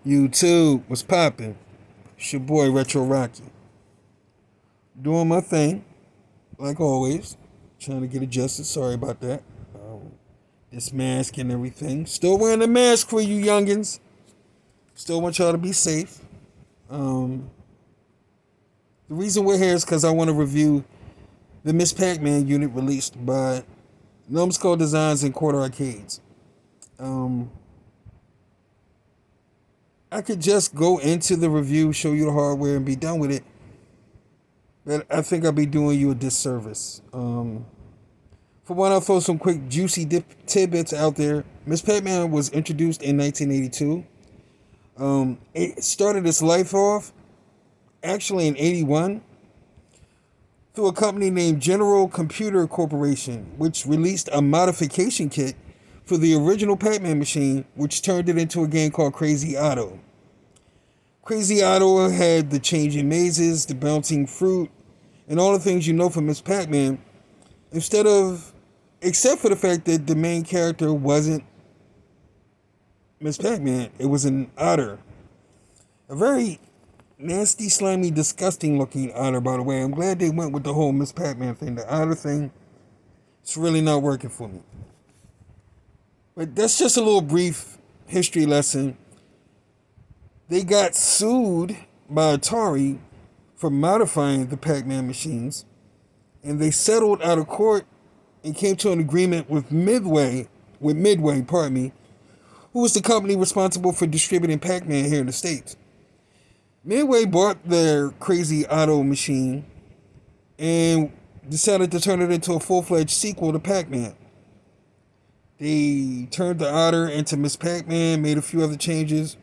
YouTube, what's poppin'? It's your boy Retro Rocky. Doing my thing, like always. Trying to get adjusted. Sorry about that. This mask and everything. Still wearing the mask for you youngins. Still want y'all to be safe. The reason we're here is because I want to review the Ms.Pac unit released by Numskull Designs and Quarter Arcades. I could just go into the review, show you the hardware, and be done with it. But I think I'll be doing you a disservice. For one, I'll throw some quick juicy tidbits out there. Ms.Pac was introduced in 1982. It started its life off actually in 81 through a company named General Computer Corporation, which released a modification kit for the original Pac-Man machine, which turned it into a game called Crazy Otto. Crazy Otto had the changing mazes, the bouncing fruit, and all the things you know from Ms. Pac-Man, except for the fact that the main character wasn't Ms. Pac-Man, it was an otter. A very nasty, slimy, disgusting looking otter, by the way. I'm glad they went with the whole Ms. Pac-Man thing. The otter thing, it's really not working for me. But that's just a little brief history lesson. They got sued by Atari for modifying the Pac-Man machines, and they settled out of court and came to an agreement with Midway, who was the company responsible for distributing Pac-Man here in the States. Midway bought their Crazy Otto machine and decided to turn it into a full-fledged sequel to Pac-Man. They turned the otter into Ms. Pac-Man, made a few other changes,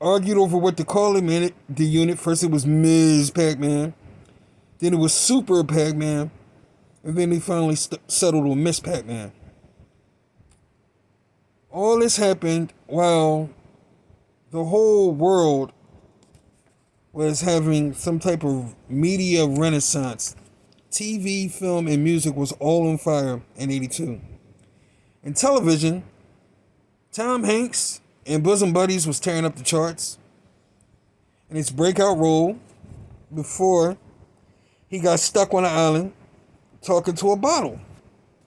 argued over what to call him in the unit. First it was Ms. Pac-Man, then it was Super Pac-Man, and then they finally settled on Ms. Pac-Man. All this happened while the whole world was having some type of media renaissance. TV, film, and music was all on fire in 82. In television, Tom Hanks and Bosom Buddies was tearing up the charts in its breakout role before he got stuck on an island talking to a bottle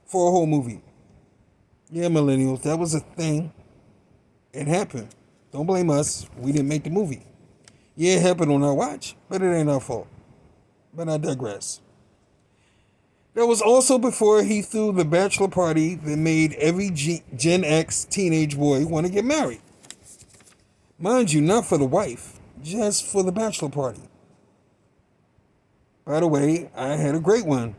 for a whole movie. Yeah, millennials, that was a thing. It happened. Don't blame us. We didn't make the movie. Yeah, it happened on our watch, but it ain't our fault. But I digress. That was also before he threw the bachelor party that made every Gen X teenage boy want to get married. Mind you, not for the wife, just for the bachelor party. By the way, I had a great one.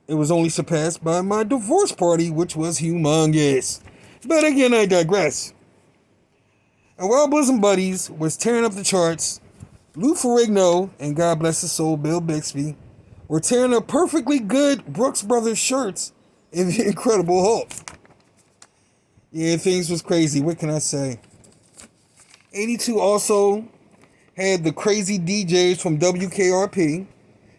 It was only surpassed by my divorce party, which was humongous. But again, I digress. And while Bosom Buddies was tearing up the charts, Lou Ferrigno and God bless his soul, Bill Bixby, were tearing up perfectly good Brooks Brothers shirts in The Incredible Hulk. Yeah, things was crazy. What can I say? 82 also had the crazy DJs from WKRP.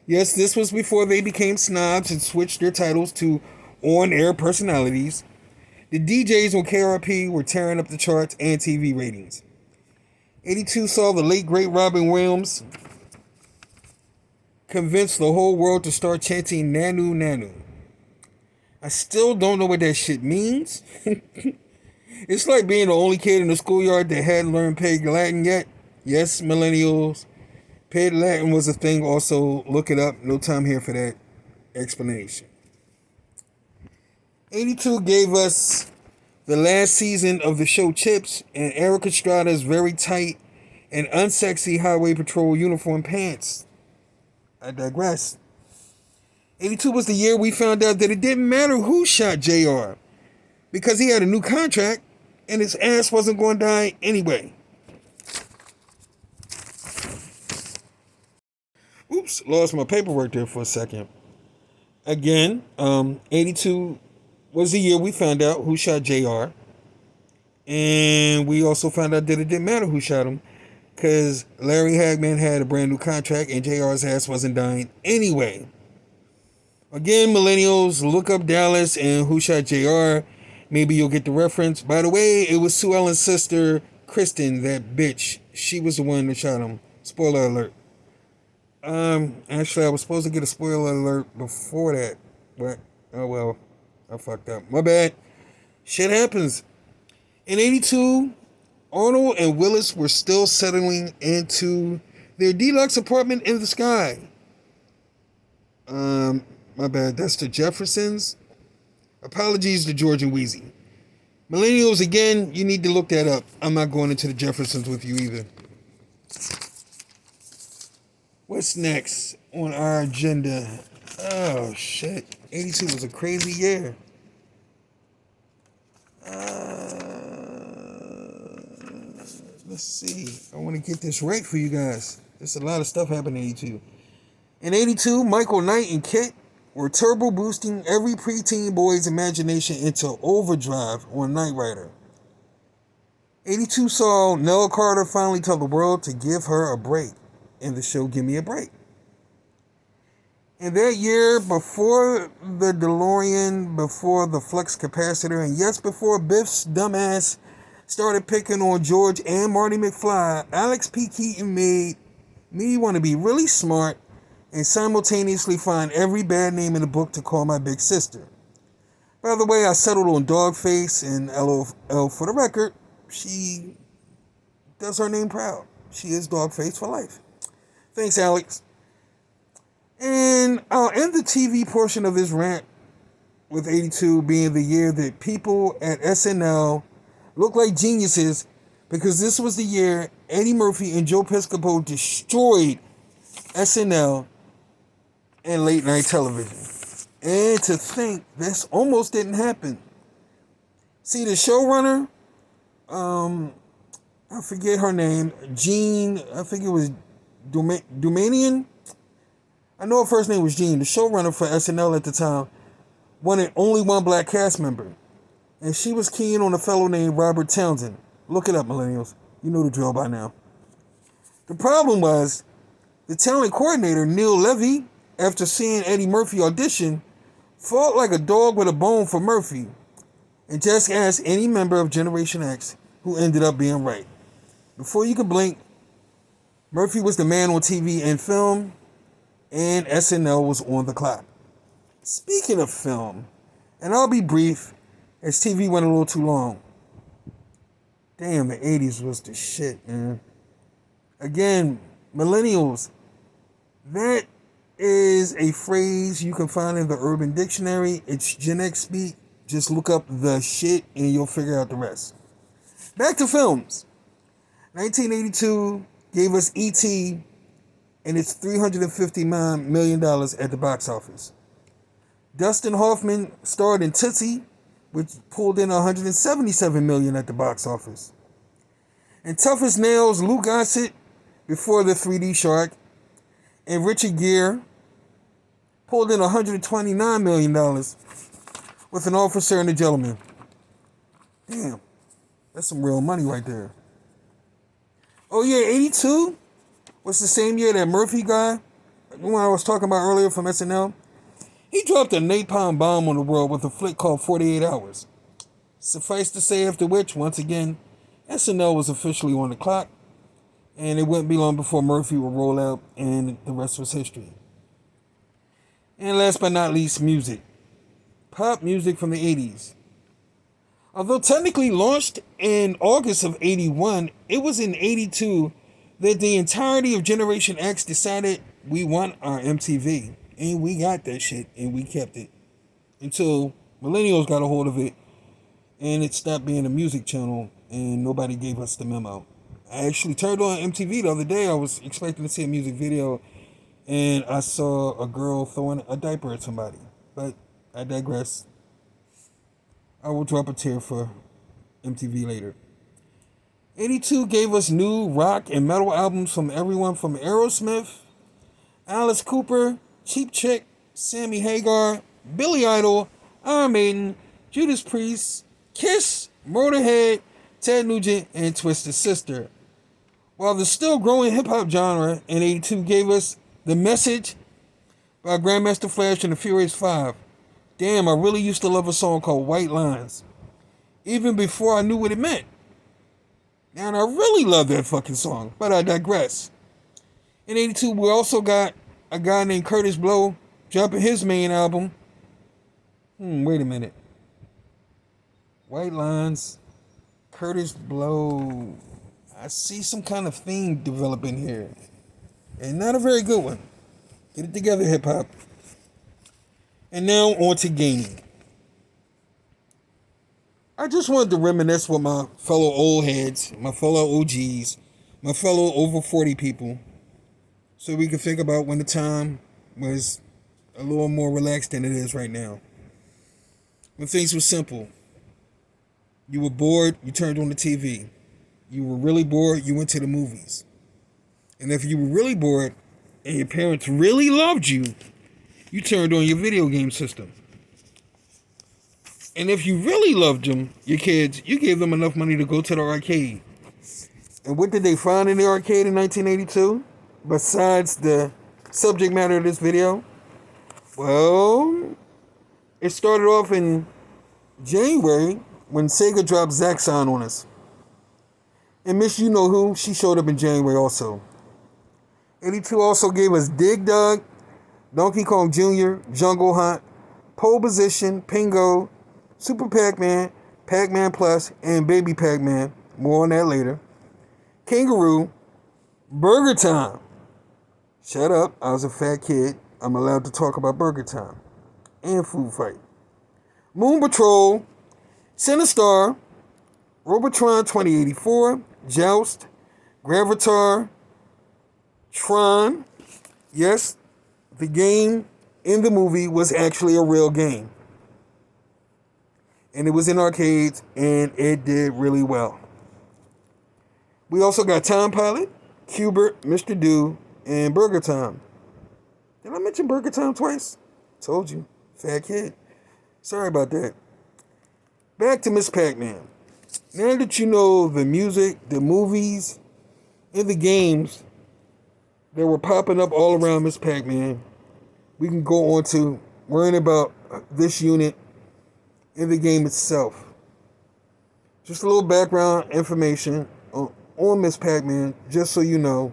Yes, this was before they became snobs and switched their titles to on-air personalities. The DJs on KRP were tearing up the charts and TV ratings. 82 saw the late great Robin Williams convince the whole world to start chanting Nanu Nanu. I still don't know what that shit means. It's like being the only kid in the schoolyard that hadn't learned Peg Latin yet. Yes, millennials. Peg Latin was a thing also. Look it up. No time here for that explanation. 82 gave us the last season of the show Chips and Eric Estrada's very tight and unsexy Highway Patrol uniform pants. I digress. 82 was the year we found out that it didn't matter who shot JR because he had a new contract and his ass wasn't going to die anyway. Oops, lost my paperwork there for a second. Again, 82 was the year we found out who shot JR. And we also found out that it didn't matter who shot him because Larry Hagman had a brand new contract and JR's ass wasn't dying anyway. Again, millennials, look up Dallas and Who Shot JR. Maybe you'll get the reference. By the way, it was Sue Ellen's sister, Kristen, that bitch, she was the one that shot him. Spoiler alert. Actually, I was supposed to get a spoiler alert before that, but oh well, I fucked up. My bad. Shit happens. In '82, Arnold and Willis were still settling into their deluxe apartment in the sky. My bad. That's the Jeffersons. Apologies to George and Wheezy. Millennials, again, you need to look that up. I'm not going into the Jeffersons with you either. What's next on our agenda? Oh, shit. 82 was a crazy year. Let's see. I want to get this right for you guys. There's a lot of stuff happening in 82. In 82, Michael Knight and Kit were turbo boosting every preteen boy's imagination into overdrive on Knight Rider. 82 saw Nell Carter finally tell the world to give her a break in the show Give Me a Break. In that year, before the DeLorean, before the flux capacitor, and yes, before Biff's dumbass started picking on George and Marty McFly, Alex P. Keaton made me want to be really smart and simultaneously find every bad name in the book to call my big sister. By the way, I settled on Dogface, and LOL for the record, she does her name proud. She is Dogface for life. Thanks, Alex. And I'll end the TV portion of this rant with 82 being the year that people at SNL look like geniuses, because this was the year Eddie Murphy and Joe Piscopo destroyed SNL and late night television. And to think this almost didn't happen. See, the showrunner, I forget her name, Jean, I think it was Dumanian. I know her first name was Jean. The showrunner for SNL at the time wanted only one black cast member. And she was keen on a fellow named Robert Townsend. Look it up, millennials. You know the drill by now. The problem was, the talent coordinator, Neil Levy, after seeing Eddie Murphy audition, fought like a dog with a bone for Murphy and just asked any member of Generation X, who ended up being right. Before you could blink, Murphy was the man on TV and film, and SNL was on the clock. Speaking of film, and I'll be brief, as TV went a little too long. Damn, the 80s was the shit, man. Again, millennials, that is a phrase you can find in the Urban Dictionary. It's Gen X speak. Just look up the shit and you'll figure out the rest. Back to films. 1982 gave us E.T. and its $359 million at the box office. Dustin Hoffman starred in Tootsie, which pulled in $177 million at the box office. And Tough as Nails, Lou Gossett, before the 3D Shark, and Richard Gere pulled in $129 million with An Officer and a Gentleman. Damn, that's some real money right there. Oh yeah, 82 was the same year that Murphy guy, the one I was talking about earlier from SNL, he dropped a napalm bomb on the world with a flick called 48 Hours. Suffice to say, after which, once again, SNL was officially on the clock, and it wouldn't be long before Murphy would roll out, and the rest was history. And last but not least, music. Pop music from the 80s. Although technically launched in August of 81, it was in 82 that the entirety of Generation X decided we want our MTV. And we got that shit, and we kept it. Until millennials got a hold of it, and it stopped being a music channel, and nobody gave us the memo. I actually turned on MTV the other day. I was expecting to see a music video, and I saw a girl throwing a diaper at somebody. But I digress. I will drop a tear for MTV later. 82 gave us new rock and metal albums from everyone from Aerosmith, Alice Cooper, Cheap Trick, Sammy Hagar, Billy Idol, Iron Maiden, Judas Priest, Kiss, Motorhead, Ted Nugent, and Twisted Sister. While the still growing hip-hop genre in 82 gave us The Message by Grandmaster Flash and the Furious Five. Damn, I really used to love a song called White Lines, even before I knew what it meant. And I really love that fucking song, but I digress. In 82, we also got a guy named Curtis Blow dropping his main album. Wait a minute. White Lines, Curtis Blow. I see some kind of theme developing here. And not a very good one. Get it together, hip hop. And now on to gaming. I just wanted to reminisce with my fellow old heads, my fellow OGs, my fellow over 40 people, so we can think about when the time was a little more relaxed than it is right now. When things were simple. You were bored, you turned on the TV. You were really bored, you went to the movies. And if you were really bored and your parents really loved you, you turned on your video game system. And if you really loved them, your kids, you gave them enough money to go to the arcade. And what did they find in the arcade in 1982? Besides the subject matter of this video? Well, it started off in January when Sega dropped Zaxxon on us. And Miss You Know Who, she showed up in January also. 82 also gave us Dig Dug, Donkey Kong Jr., Jungle Hunt, Pole Position, Pingo, Super Pac-Man, Pac-Man Plus, and Baby Pac-Man. More on that later. Kangaroo, Burger Time. Shut up, I was a fat kid. I'm allowed to talk about Burger Time. And Food Fight. Moon Patrol, Sinistar, Robotron 2084, Joust, Gravatar, Tron. Yes, the game in the movie was actually a real game. And it was in arcades, and it did really well. We also got Time Pilot, Cubert, Mr. Do, and Burger Time. Did I mention Burger Time twice? Told you. Fat kid. Sorry about that. Back to Miss Pac-Man. Now that you know the music, the movies, and the games that were popping up all around Miss Pac-Man, we can go on to worrying about this unit in the game itself. Just a little background information on Ms. Pac-Man, just so you know.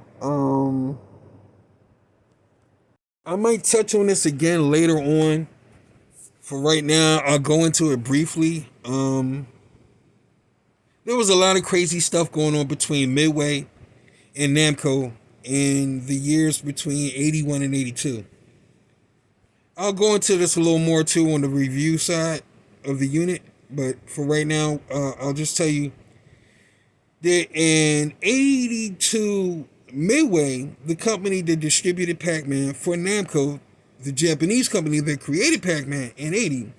I might touch on this again later on. For right now, I'll go into it briefly. There was a lot of crazy stuff going on between Midway and Namco in the years between 81 and 82. I'll go into this a little more too on the review side of the unit, but for right now, I'll just tell you that in 82, Midway, the company that distributed Pac-Man for Namco, the Japanese company that created Pac-Man in 80,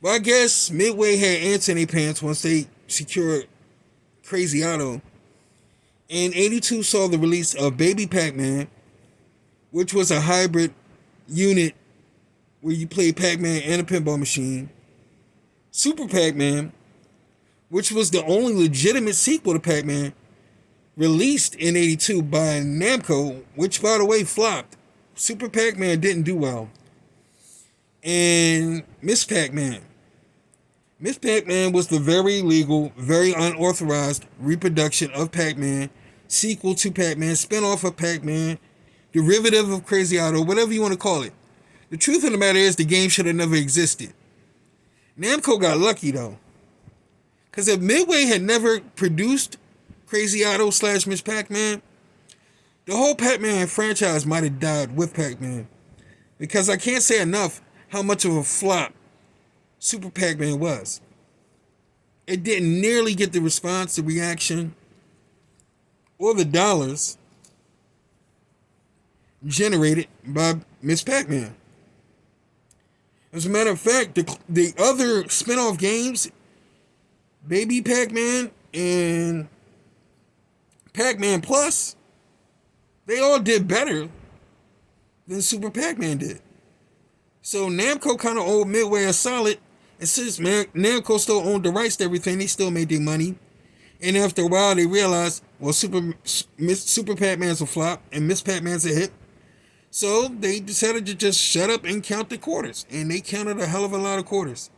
well, I guess Midway had ants in their pants once they secured Crazy Otto. And 82 saw the release of Baby Pac-Man, which was a hybrid unit where you play Pac-Man and a pinball machine. Super Pac-Man, which was the only legitimate sequel to Pac-Man, released in 82 by Namco, which, by the way, flopped. Super Pac-Man didn't do well. And Ms. Pac-Man. Ms. Pac-Man was the very legal, very unauthorized reproduction of Pac-Man, sequel to Pac-Man, spinoff of Pac-Man, derivative of Crazy Otto, whatever you want to call it. The truth of the matter is the game should have never existed. Namco got lucky, though. Because if Midway had never produced Crazy Otto / Ms. Pac-Man, the whole Pac-Man franchise might have died with Pac-Man. Because I can't say enough how much of a flop Super Pac-Man was. It didn't nearly get the response, the reaction, or the dollars generated by Ms. Pac-Man. As a matter of fact, the other spin-off games, Baby Pac-Man and Pac-Man Plus, they all did better than Super Pac-Man did. So Namco kind of owed Midway a solid, and since Namco still owned the rights to everything, they still made their money. And after a while, they realized, well, Super Pac-Man's a flop, and Miss Pac-Man's a hit. So they decided to just shut up and count the quarters. And they counted a hell of a lot of quarters.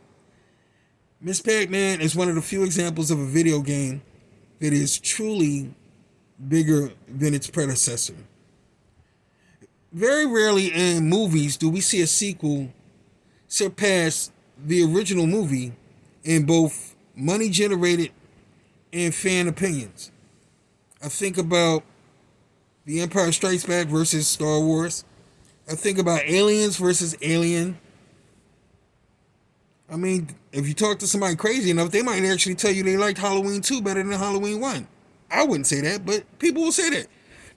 Ms. Pac-Man is one of the few examples of a video game that is truly bigger than its predecessor. Very rarely in movies do we see a sequel surpass the original movie in both money generated and fan opinions. I think about The Empire Strikes Back versus Star Wars. I think about Aliens versus Alien. I mean, if you talk to somebody crazy enough, they might actually tell you they liked Halloween 2 better than Halloween 1. I wouldn't say that, but people will say that.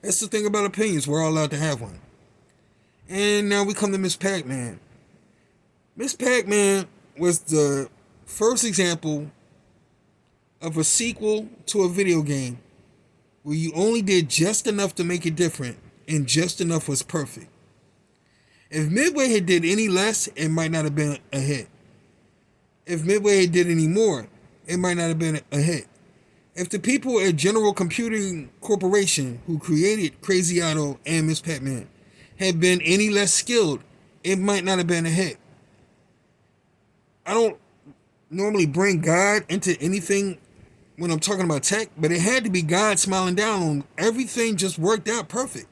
That's the thing about opinions. We're all allowed to have one. And now we come to Ms. Pac-Man. Ms. Pac-Man was the first example of a sequel to a video game where you only did just enough to make it different and just enough was perfect. If Midway had did any less, it might not have been a hit. If Midway had did any more, it might not have been a hit. If the people at General Computing Corporation who created Crazy Otto and Ms. Pac-Man had been any less skilled, it might not have been a hit. I don't normally bring God into anything when I'm talking about tech, but it had to be God smiling down on everything. Just worked out perfect.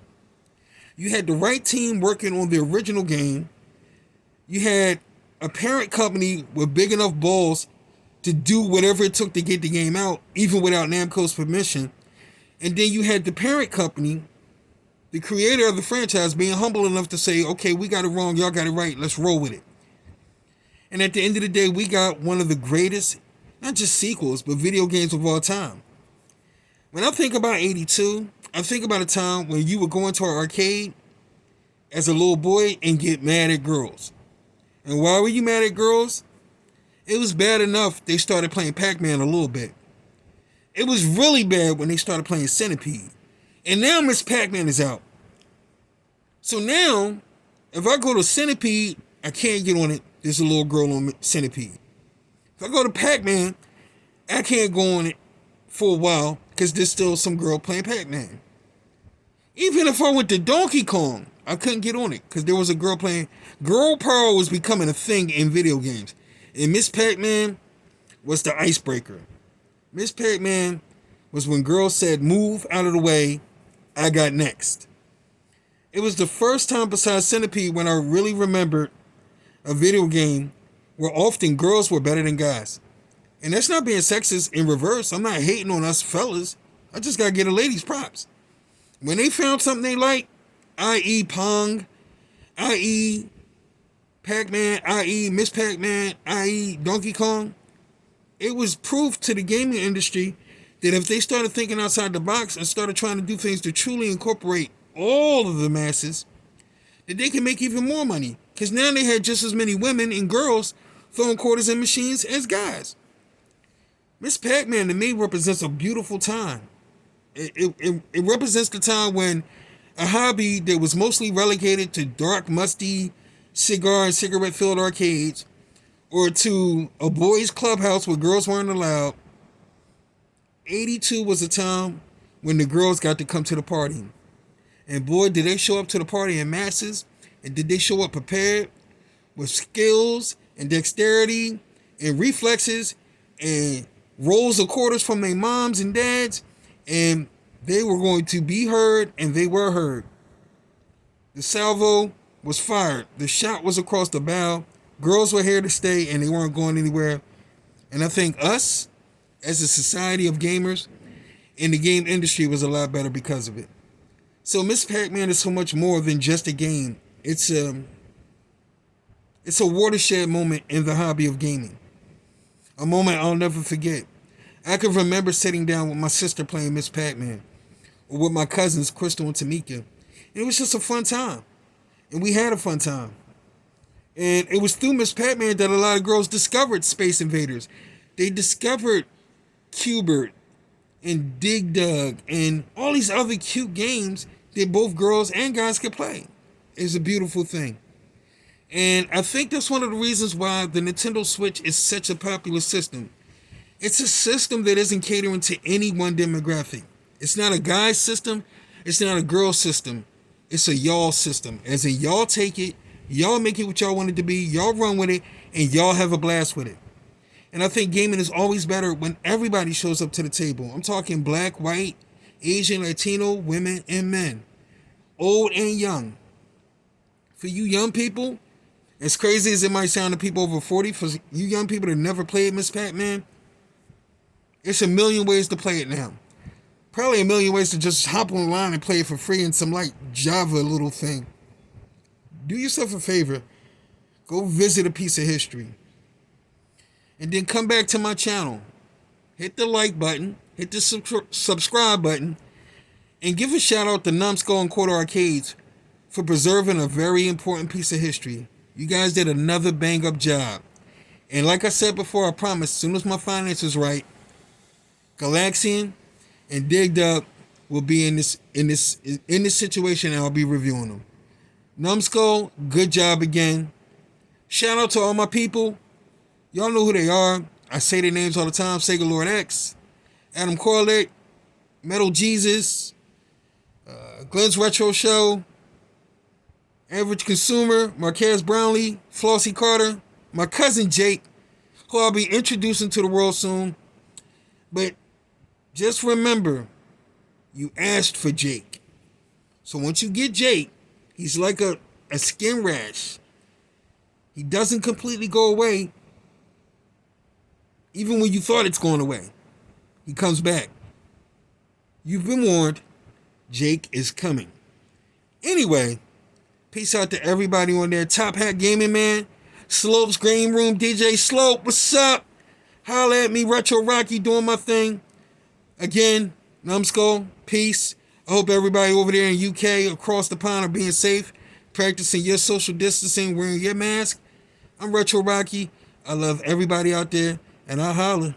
You had the right team working on the original game. You had a parent company with big enough balls to do whatever it took to get the game out, even without Namco's permission. And then you had the parent company, the creator of the franchise, being humble enough to say, okay, we got it wrong, y'all got it right, let's roll with it. And at the end of the day, we got one of the greatest, not just sequels, but video games of all time. When I think about 82, I think about a time when you would go into an arcade as a little boy and get mad at girls. And why were you mad at girls? It was bad enough they started playing Pac-Man a little bit. It was really bad when they started playing Centipede. And now Ms. Pac-Man is out. So now, if I go to Centipede, I can't get on it. There's a little girl on Centipede. If I go to Pac-Man, I can't go on it for a while because there's still some girl playing Pac-Man. Even if I went to Donkey Kong, I couldn't get on it because there was a girl playing. Girl power was becoming a thing in video games. And Ms. Pac-Man was the icebreaker. Ms. Pac-Man was when girls said, move out of the way, I got next. It was the first time besides Centipede when I really remembered a video game where often girls were better than guys. And that's not being sexist in reverse. I'm not hating on us fellas. I just gotta get the ladies props. When they found something they like, i.e. Pong, i.e. Pac-Man, i.e. Ms. Pac-Man, i.e. Donkey Kong, it was proof to the gaming industry that if they started thinking outside the box and started trying to do things to truly incorporate all of the masses, that they can make even more money. Because now they had just as many women and girls throwing quarters in machines as guys. Ms. Pac-Man to me represents a beautiful time. It represents the time when a hobby that was mostly relegated to dark, musty, cigar and cigarette-filled arcades or to a boys' clubhouse where girls weren't allowed. 82 was a time when the girls got to come to the party. And boy, did they show up to the party in masses. And did they show up prepared with skills and dexterity and reflexes and rolls of quarters from their moms and dads. And they were going to be heard, and they were heard. The salvo was fired. The shot was across the bow. Girls were here to stay, and they weren't going anywhere. And I think us, as a society of gamers, in the game industry was a lot better because of it. So Ms. Pac-Man is so much more than just a game. It's a watershed moment in the hobby of gaming. A moment I'll never forget. I can remember sitting down with my sister playing Ms. Pac-Man, or with my cousins, Crystal and Tamika. And it was just a fun time. And we had a fun time. And it was through Ms. Pac-Man that a lot of girls discovered Space Invaders. They discovered Cubert and Dig Dug and all these other cute games that both girls and guys could play. It's a beautiful thing. And I think that's one of the reasons why the Nintendo Switch is such a popular system. It's a system that isn't catering to any one demographic. It's not a guy's system. It's not a girl's system. It's a y'all system. As in, y'all take it, y'all make it what y'all want it to be, y'all run with it, and y'all have a blast with it. And I think gaming is always better when everybody shows up to the table. I'm talking black, white, Asian, Latino, women, and men. Old and young. For you young people, as crazy as it might sound to people over 40, for you young people that never played Ms.Pac, man, it's a million ways to play it now. Probably a million ways to just hop online and play it for free in some like Java little thing. Do yourself a favor. Go visit a piece of history. And then come back to my channel. Hit the like button. Hit the subscribe button. And give a shout out to Numskull and Quarter Arcades for preserving a very important piece of history. You guys did another bang up job. And like I said before, I promise, as soon as my finances right, Galaxian and Digged Up will be in this situation, and I'll be reviewing them. Numskull, good job again. Shout out to all my people. Y'all know who they are. I say their names all the time. Sega Lord X, Adam Corlett, Metal Jesus, Glenn's Retro Show, Average Consumer, Marquez Brownlee, Flossie Carter, my cousin Jake, who I'll be introducing to the world soon. But just remember, you asked for Jake. So once you get Jake, he's like a skin rash. He doesn't completely go away. Even when you thought it's going away, he comes back. You've been warned. Jake is coming. Anyway, peace out to everybody on there. Top Hat Gaming, man. Slope's Green Room, DJ Slope, what's up? Holla at me, Retro Rocky, doing my thing. Again, Numskull, peace. I hope everybody over there in UK, across the pond, are being safe, practicing your social distancing, wearing your mask. I'm Retro Rocky. I love everybody out there, and I'll holler.